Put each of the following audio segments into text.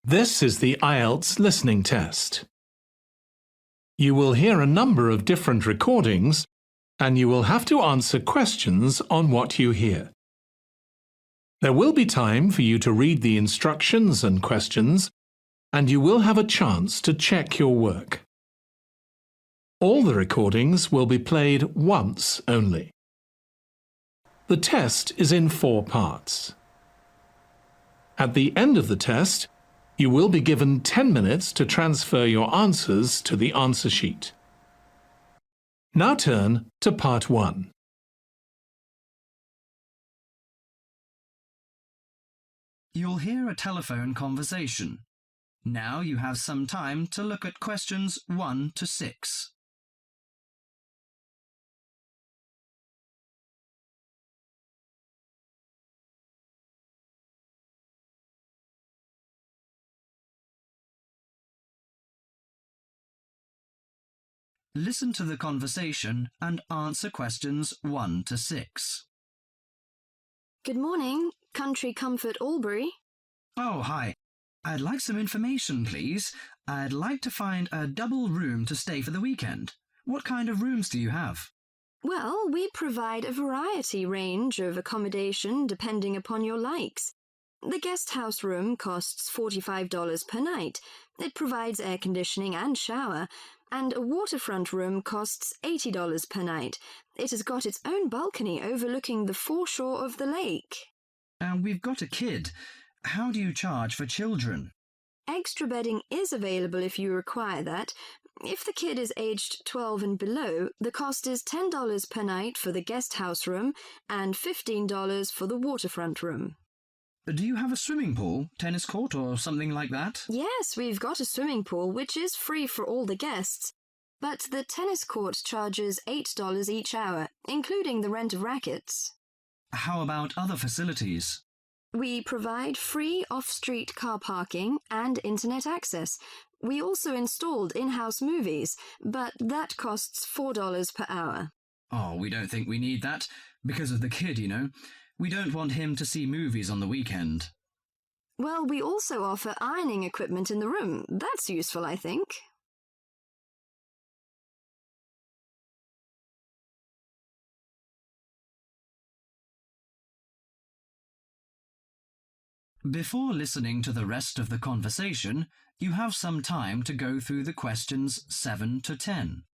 This is the Ielts listening test. You will hear a number of different recordings, and you will have to answer questions on what you hear. There will be time for you to read the instructions and questions, and you will have a chance to check your work. All the recordings will be played once only. The test is in 4 parts. At the end of the test, you will be given 10 minutes to transfer your answers to the answer sheet. Now turn to part 1. You'll hear a telephone conversation. Now you have some time to look at questions 1 to 6. Listen to the conversation and answer questions 1 to 6. Good morning, Country Comfort Albury. Oh, hi. I'd like some information, please. I'd like to find a double room to stay for the weekend. What kind of rooms do you have? Well, we provide a variety range of accommodation depending upon your likes. The guest house room costs $45 per night. It provides air conditioning and shower, and a waterfront room costs $80 per night. It has got its own balcony overlooking the foreshore of the lake. We've got a kid. How do you charge for children? Extra bedding is available if you require that. If the kid is aged 12 and below, the cost is $10 per night for the guest house room and $15 for the waterfront room. Do you have a swimming pool, tennis court or something like that? Yes, we've got a swimming pool which is free for all the guests, but the tennis court charges $8 each hour, including the rent of rackets. How about other facilities? We provide free off-street car parking and internet access. We also installed in-house movies, but that costs $4 per hour. Oh, we don't think we need that. Because of the kid, you know. We don't want him to see movies on the weekend. Well, we also offer ironing equipment in the room. That's useful, I think. Before listening to the rest of the conversation, you have some time to go through the questions 7 to 10.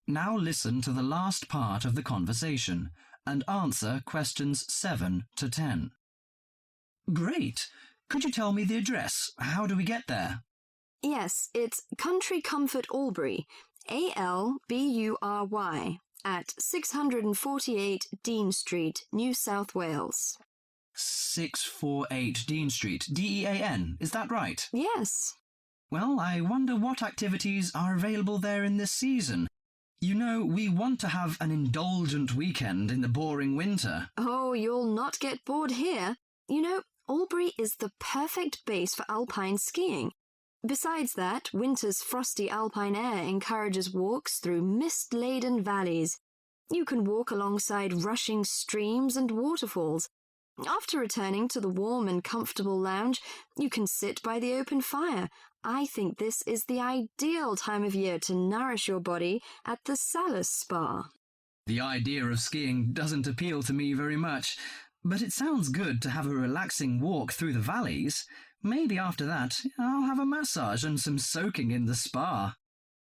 Now listen to the last part of the conversation and answer questions 7 to 10. Great! Could you tell me the address? How do we get there? Yes, it's Country Comfort Albury, Albury, at 648 Dean Street, New South Wales. 648 Dean Street, Dean, is that right? Yes. Well, I wonder what activities are available there in this season. You know, we want to have an indulgent weekend in the boring winter. Oh, you'll not get bored here. You know, Albury is the perfect base for alpine skiing. Besides that, winter's frosty alpine air encourages walks through mist-laden valleys. You can walk alongside rushing streams and waterfalls. After returning to the warm and comfortable lounge, you can sit by the open fire. I think this is the ideal time of year to nourish your body at the Salus Spa. The idea of skiing doesn't appeal to me very much, but it sounds good to have a relaxing walk through the valleys. Maybe after that, I'll have a massage and some soaking in the spa.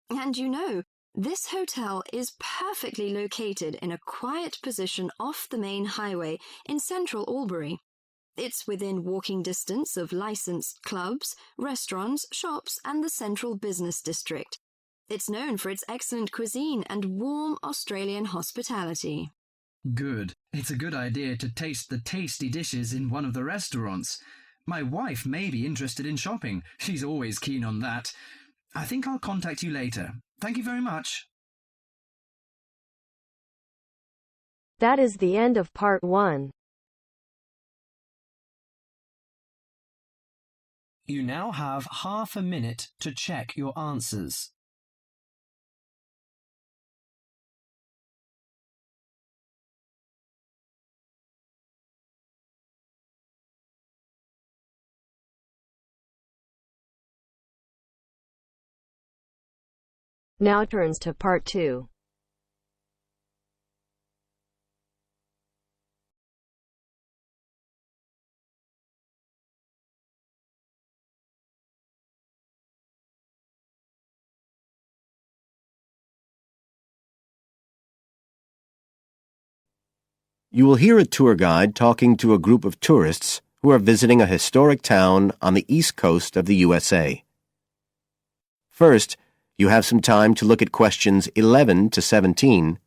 And you know, this hotel is perfectly located in a quiet position off the main highway in central Albury. It's within walking distance of licensed clubs, restaurants, shops, and the central business district. It's known for its excellent cuisine and warm Australian hospitality. Good. It's a good idea to taste the tasty dishes in one of the restaurants. My wife may be interested in shopping. She's always keen on that. I think I'll contact you later. Thank you very much. That is the end of part 1. You now have half a minute to check your answers. Now turns to part 2. You will hear a tour guide talking to a group of tourists who are visiting a historic town on the east coast of the USA. First, you have some time to look at questions 11 to 17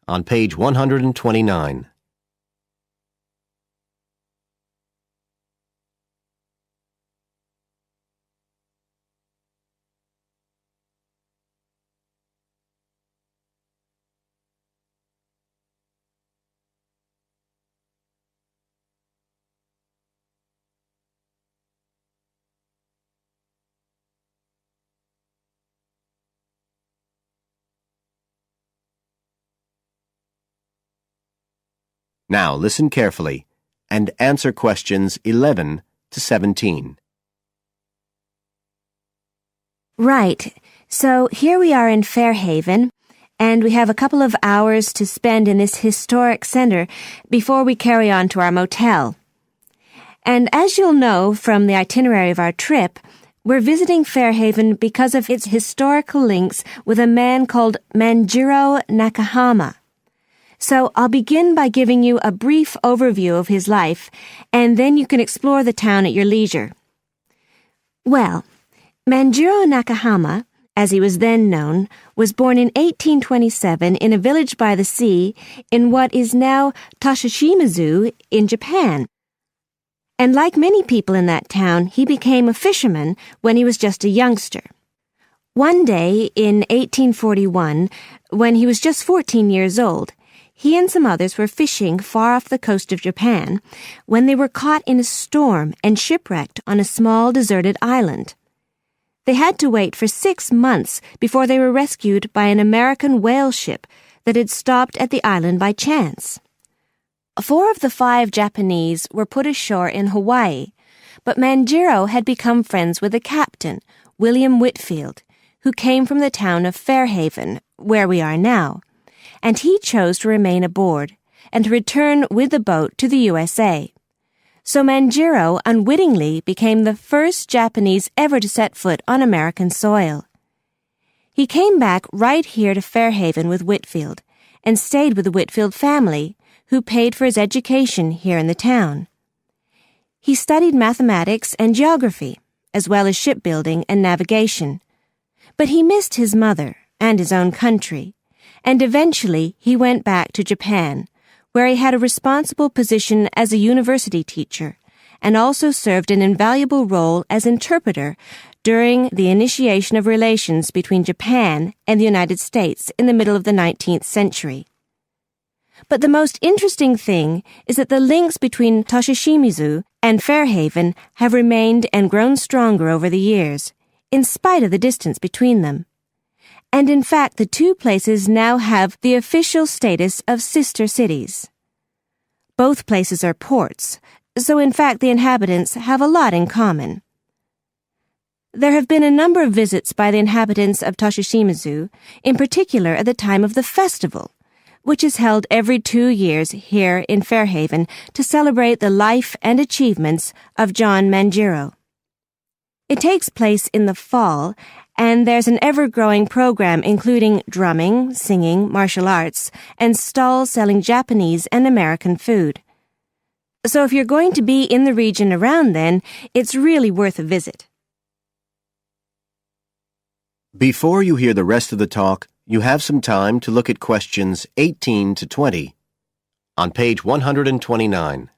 on page 129. Now listen carefully and answer questions 11 to 17. Right. So here we are in Fairhaven, and we have a couple of hours to spend in this historic center before we carry on to our motel. And as you'll know from the itinerary of our trip, we're visiting Fairhaven because of its historical links with a man called Manjiro Nakahama. So I'll begin by giving you a brief overview of his life, and then you can explore the town at your leisure. Well, Manjiro Nakahama, as he was then known, was born in 1827 in a village by the sea in what is now Toshishimizu in Japan. And like many people in that town, he became a fisherman when he was just a youngster. One day in 1841, when he was just 14 years old, he and some others were fishing far off the coast of Japan when they were caught in a storm and shipwrecked on a small deserted island. They had to wait for 6 months before they were rescued by an American whale ship that had stopped at the island by chance. 4 of the 5 Japanese were put ashore in Hawaii, but Manjiro had become friends with the captain, William Whitfield, who came from the town of Fairhaven, where we are now, and he chose to remain aboard and to return with the boat to the USA. So Manjiro unwittingly became the first Japanese ever to set foot on American soil. He came back right here to Fairhaven with Whitfield and stayed with the Whitfield family, who paid for his education here in the town. He studied mathematics and geography, as well as shipbuilding and navigation. But he missed his mother and his own country, and eventually he went back to Japan, where he had a responsible position as a university teacher and also served an invaluable role as interpreter during the initiation of relations between Japan and the United States in the middle of the 19th century. But the most interesting thing is that the links between Toshishimizu and Fairhaven have remained and grown stronger over the years, in spite of the distance between them. And in fact, the 2 places now have the official status of sister cities. Both places are ports, so in fact the inhabitants have a lot in common. There have been a number of visits by the inhabitants of Toshishimizu, in particular at the time of the festival, which is held every 2 years here in Fairhaven to celebrate the life and achievements of John Manjiro. It takes place in the fall, and there's an ever-growing program including drumming, singing, martial arts, and stalls selling Japanese and American food. So if you're going to be in the region around then, it's really worth a visit. Before you hear the rest of the talk, you have some time to look at questions 18 to 20 on page 129.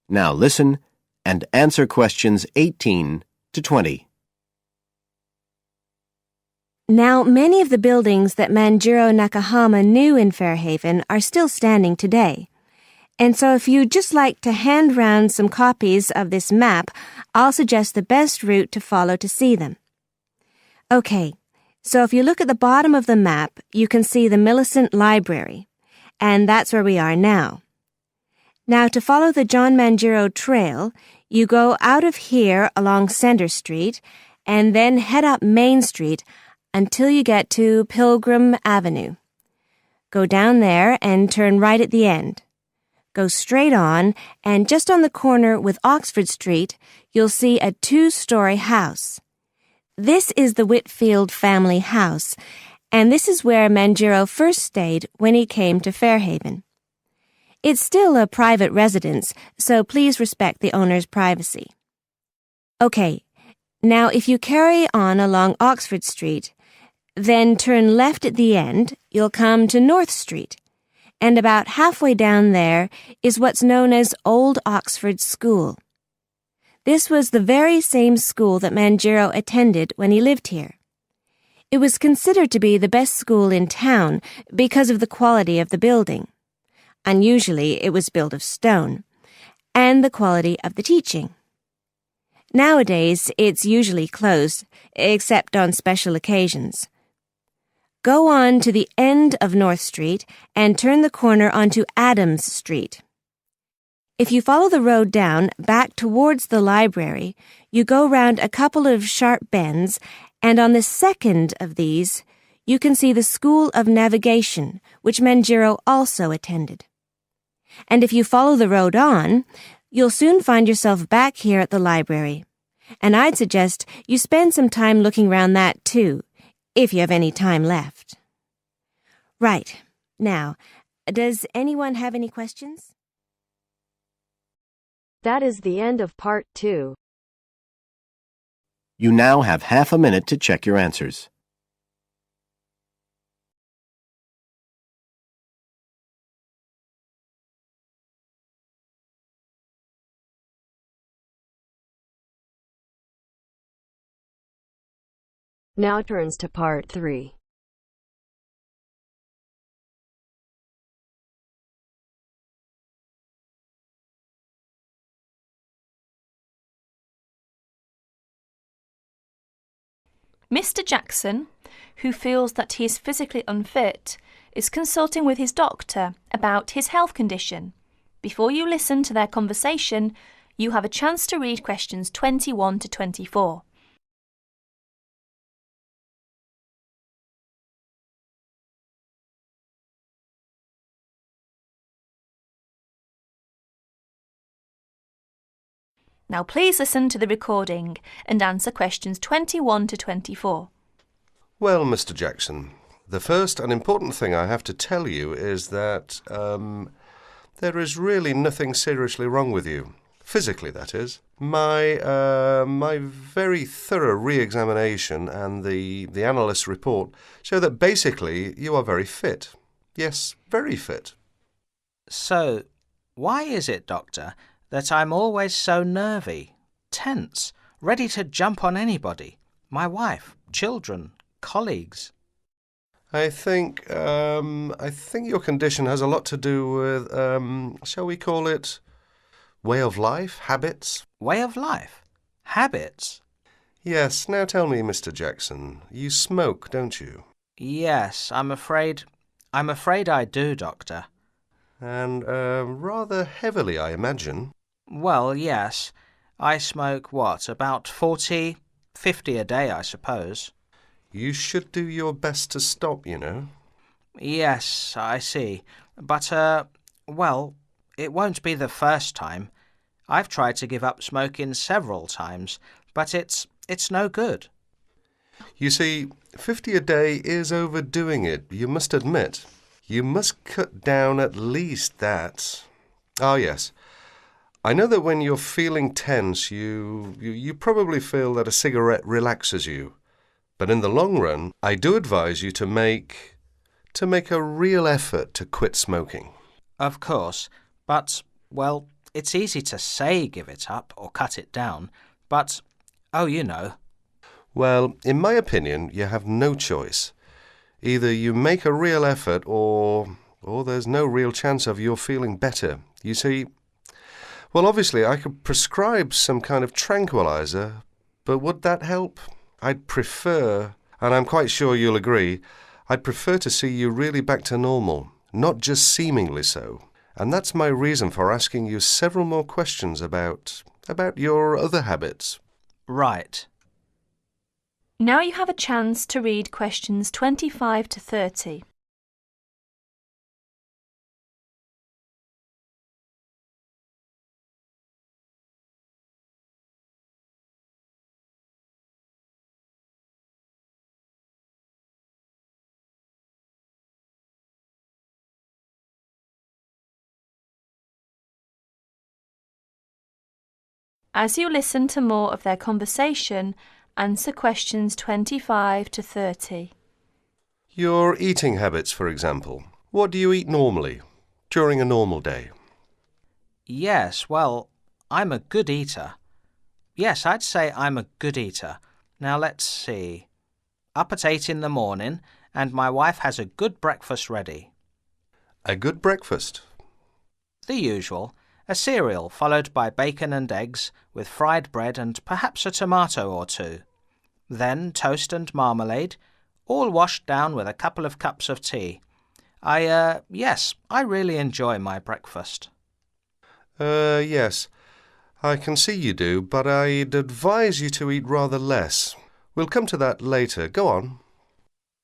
Now listen and answer questions 18 to 20. Now, many of the buildings that Manjiro Nakahama knew in Fairhaven are still standing today. And so if you'd just like to hand round some copies of this map, I'll suggest the best route to follow to see them. Okay, so if you look at the bottom of the map, you can see the Millicent Library, and that's where we are now. Now, to follow the John Manjiro Trail, you go out of here along Center Street and then head up Main Street until you get to Pilgrim Avenue. Go down there and turn right at the end. Go straight on, and just on the corner with Oxford Street, you'll see a 2-story house. This is the Whitfield family house, and this is where Manjiro first stayed when he came to Fairhaven. It's still a private residence, so please respect the owner's privacy. Okay, now if you carry on along Oxford Street, then turn left at the end, you'll come to North Street. And about halfway down there is what's known as Old Oxford School. This was the very same school that Manjiro attended when he lived here. It was considered to be the best school in town because of the quality of the building. Unusually, it was built of stone, and the quality of the teaching. Nowadays, it's usually closed, except on special occasions. Go on to the end of North Street and turn the corner onto Adams Street. If you follow the road down back towards the library, you go round a couple of sharp bends, and on the second of these, you can see the School of Navigation, which Manjiro also attended. And if you follow the road on, you'll soon find yourself back here at the library. And I'd suggest you spend some time looking round that too, if you have any time left. Right. Now, does anyone have any questions? That is the end of part 2. You now have half a minute to check your answers. Now turns to part 3. Mr. Jackson, who feels that he is physically unfit, is consulting with his doctor about his health condition. Before you listen to their conversation, you have a chance to read questions 21 to 24. Now please listen to the recording and answer questions 21 to 24. Well, Mr. Jackson, the first and important thing I have to tell you is that there is really nothing seriously wrong with you. Physically, that is. My very thorough re-examination and the analyst's report show that basically you are very fit. Yes, very fit. So, why is it, Doctor, that I'm always so nervy, tense, ready to jump on anybody? My wife, children, colleagues. I think your condition has a lot to do with, shall we call it, way of life, habits? Way of life? Habits? Yes. Now tell me, Mr. Jackson, you smoke, don't you? Yes, I'm afraid I do, Doctor. And rather heavily, I imagine. Well, yes. I smoke, about 40, 50 a day, I suppose. You should do your best to stop, you know. Yes, I see. But, it won't be the first time. I've tried to give up smoking several times, but it's no good. You see, 50 a day is overdoing it, you must admit. You must cut down at least that. Ah, yes. I know that when you're feeling tense, you probably feel that a cigarette relaxes you. But in the long run, I do advise you to make a real effort to quit smoking. Of course, but, it's easy to say give it up or cut it down, but, oh, you know. Well, in my opinion, you have no choice. Either you make a real effort or there's no real chance of your feeling better. You see, well, obviously I could prescribe some kind of tranquilizer, but would that help? I'd prefer, and I'm quite sure you'll agree, I'd prefer to see you really back to normal, not just seemingly so. And that's my reason for asking you several more questions about your other habits. Right. Now you have a chance to read questions 25 to 30. As you listen to more of their conversation, answer questions 25 to 30. Your eating habits, for example. What do you eat normally, during a normal day? Yes, well, I'm a good eater. Yes, I'd say I'm a good eater. Now let's see. Up at 8 in the morning, and my wife has a good breakfast ready. A good breakfast. The usual. A cereal followed by bacon and eggs with fried bread and perhaps a tomato or two. Then toast and marmalade, all washed down with a couple of cups of tea. Yes, I really enjoy my breakfast. Yes, I can see you do, but I'd advise you to eat rather less. We'll come to that later. Go on.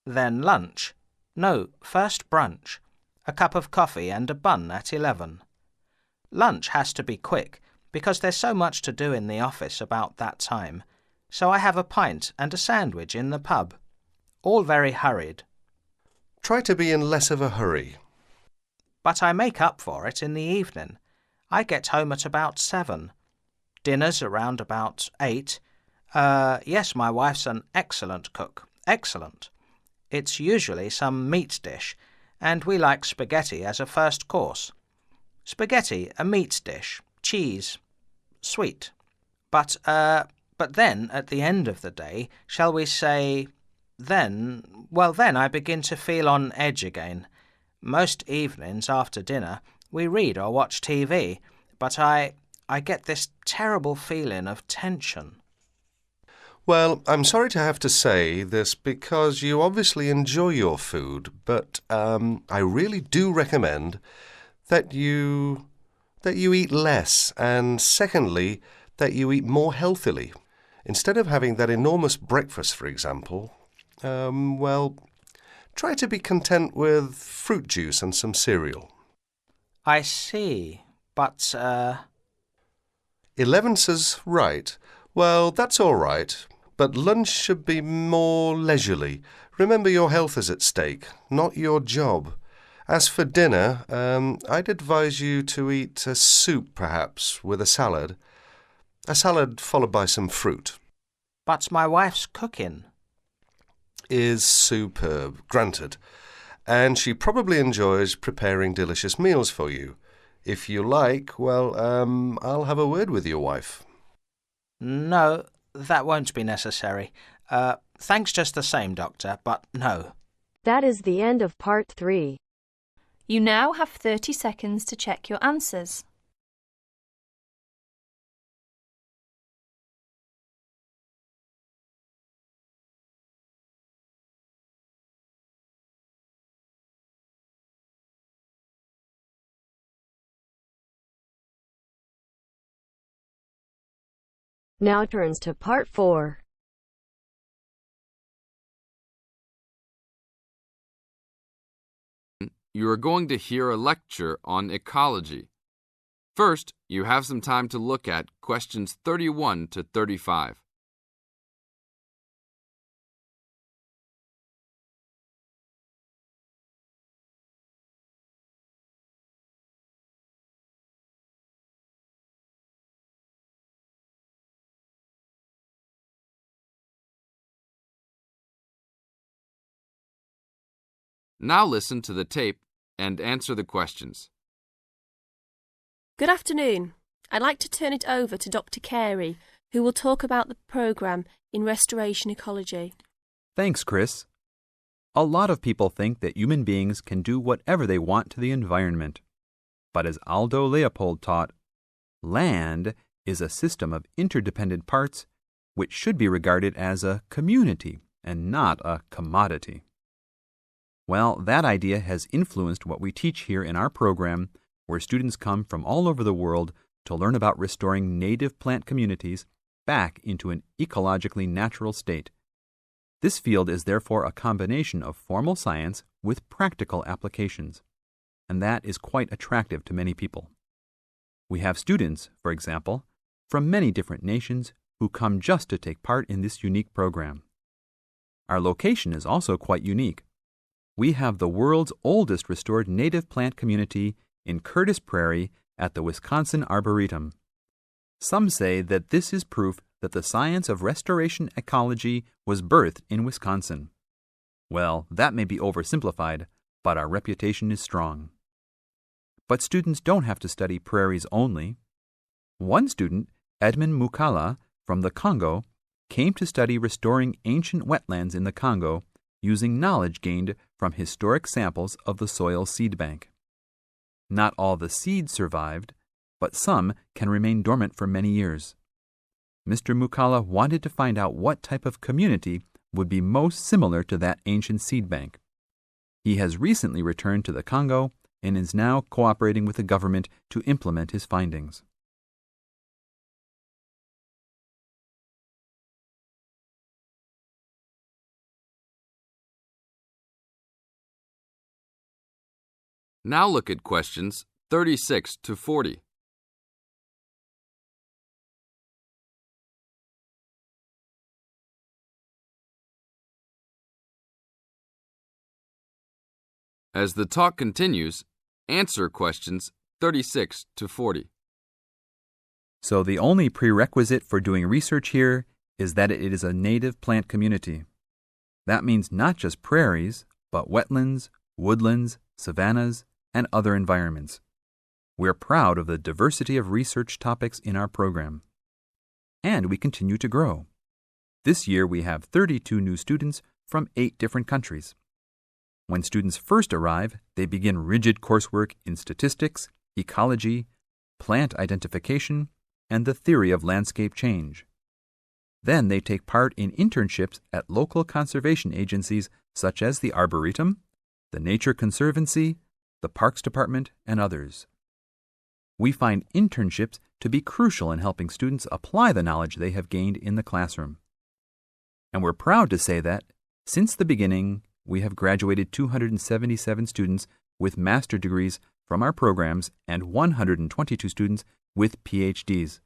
Then lunch. No, first brunch. A cup of coffee and a bun at 11. Lunch has to be quick, because there's so much to do in the office about that time, so I have a pint and a sandwich in the pub. All very hurried. Try to be in less of a hurry. But I make up for it in the evening. I get home at about 7. Dinner's around about 8. Yes, my wife's an excellent cook. Excellent. It's usually some meat dish, and we like spaghetti as a first course. Spaghetti, a meat dish, cheese, sweet. But then, at the end of the day, shall we say, then I begin to feel on edge again. Most evenings after dinner we read or watch TV, but I get this terrible feeling of tension. Well, I'm sorry to have to say this because you obviously enjoy your food, but I really do recommend that you eat less, and secondly, that you eat more healthily. Instead of having that enormous breakfast, for example, try to be content with fruit juice and some cereal. I see, but 11 says right. Well, that's all right, but lunch should be more leisurely. Remember, your health is at stake, not your job. As for dinner, I'd advise you to eat a soup, perhaps, with a salad. A salad followed by some fruit. But my wife's cooking Is superb, granted. And she probably enjoys preparing delicious meals for you. If you like, I'll have a word with your wife. No, that won't be necessary. Thanks just the same, Doctor, but no. That is the end of part 3. You now have 30 seconds to check your answers. Now turns to part 4. You are going to hear a lecture on ecology. First, you have some time to look at questions 31 to 35. Now listen to the tape and answer the questions. Good afternoon. I'd like to turn it over to Dr. Carey, who will talk about the programme in restoration ecology. Thanks, Chris. A lot of people think that human beings can do whatever they want to the environment. But as Aldo Leopold taught, land is a system of interdependent parts which should be regarded as a community and not a commodity. Well, that idea has influenced what we teach here in our program, where students come from all over the world to learn about restoring native plant communities back into an ecologically natural state. This field is therefore a combination of formal science with practical applications, and that is quite attractive to many people. We have students, for example, from many different nations who come just to take part in this unique program. Our location is also quite unique. We have the world's oldest restored native plant community in Curtis Prairie at the Wisconsin Arboretum. Some say that this is proof that the science of restoration ecology was birthed in Wisconsin. Well, that may be oversimplified, but our reputation is strong. But students don't have to study prairies only. One student, Edmund Mukala from the Congo, came to study restoring ancient wetlands in the Congo using knowledge gained from historic samples of the soil seed bank. Not all the seeds survived, but some can remain dormant for many years. Mr. Mukala wanted to find out what type of community would be most similar to that ancient seed bank. He has recently returned to the Congo and is now cooperating with the government to implement his findings. Now look at questions 36 to 40. As the talk continues, answer questions 36 to 40. So the only prerequisite for doing research here is that it is a native plant community. That means not just prairies, but wetlands, woodlands, savannas, and other environments. We're proud of the diversity of research topics in our program. And we continue to grow. This year we have 32 new students from 8 different countries. When students first arrive, they begin rigid coursework in statistics, ecology, plant identification, and the theory of landscape change. Then they take part in internships at local conservation agencies such as the Arboretum, the Nature Conservancy, the Parks Department, and others. We find internships to be crucial in helping students apply the knowledge they have gained in the classroom. And we're proud to say that, since the beginning, we have graduated 277 students with master degrees from our programs and 122 students with PhDs.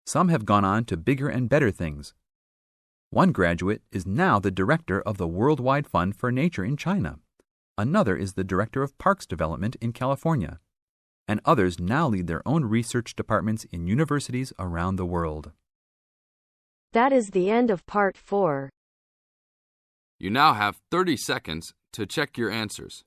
Some have gone on to bigger and better things. One graduate is now the director of the Worldwide Fund for Nature in China. Another is the director of Parks Development in California. And others now lead their own research departments in universities around the world. That is the end of part 4. You now have 30 seconds to check your answers.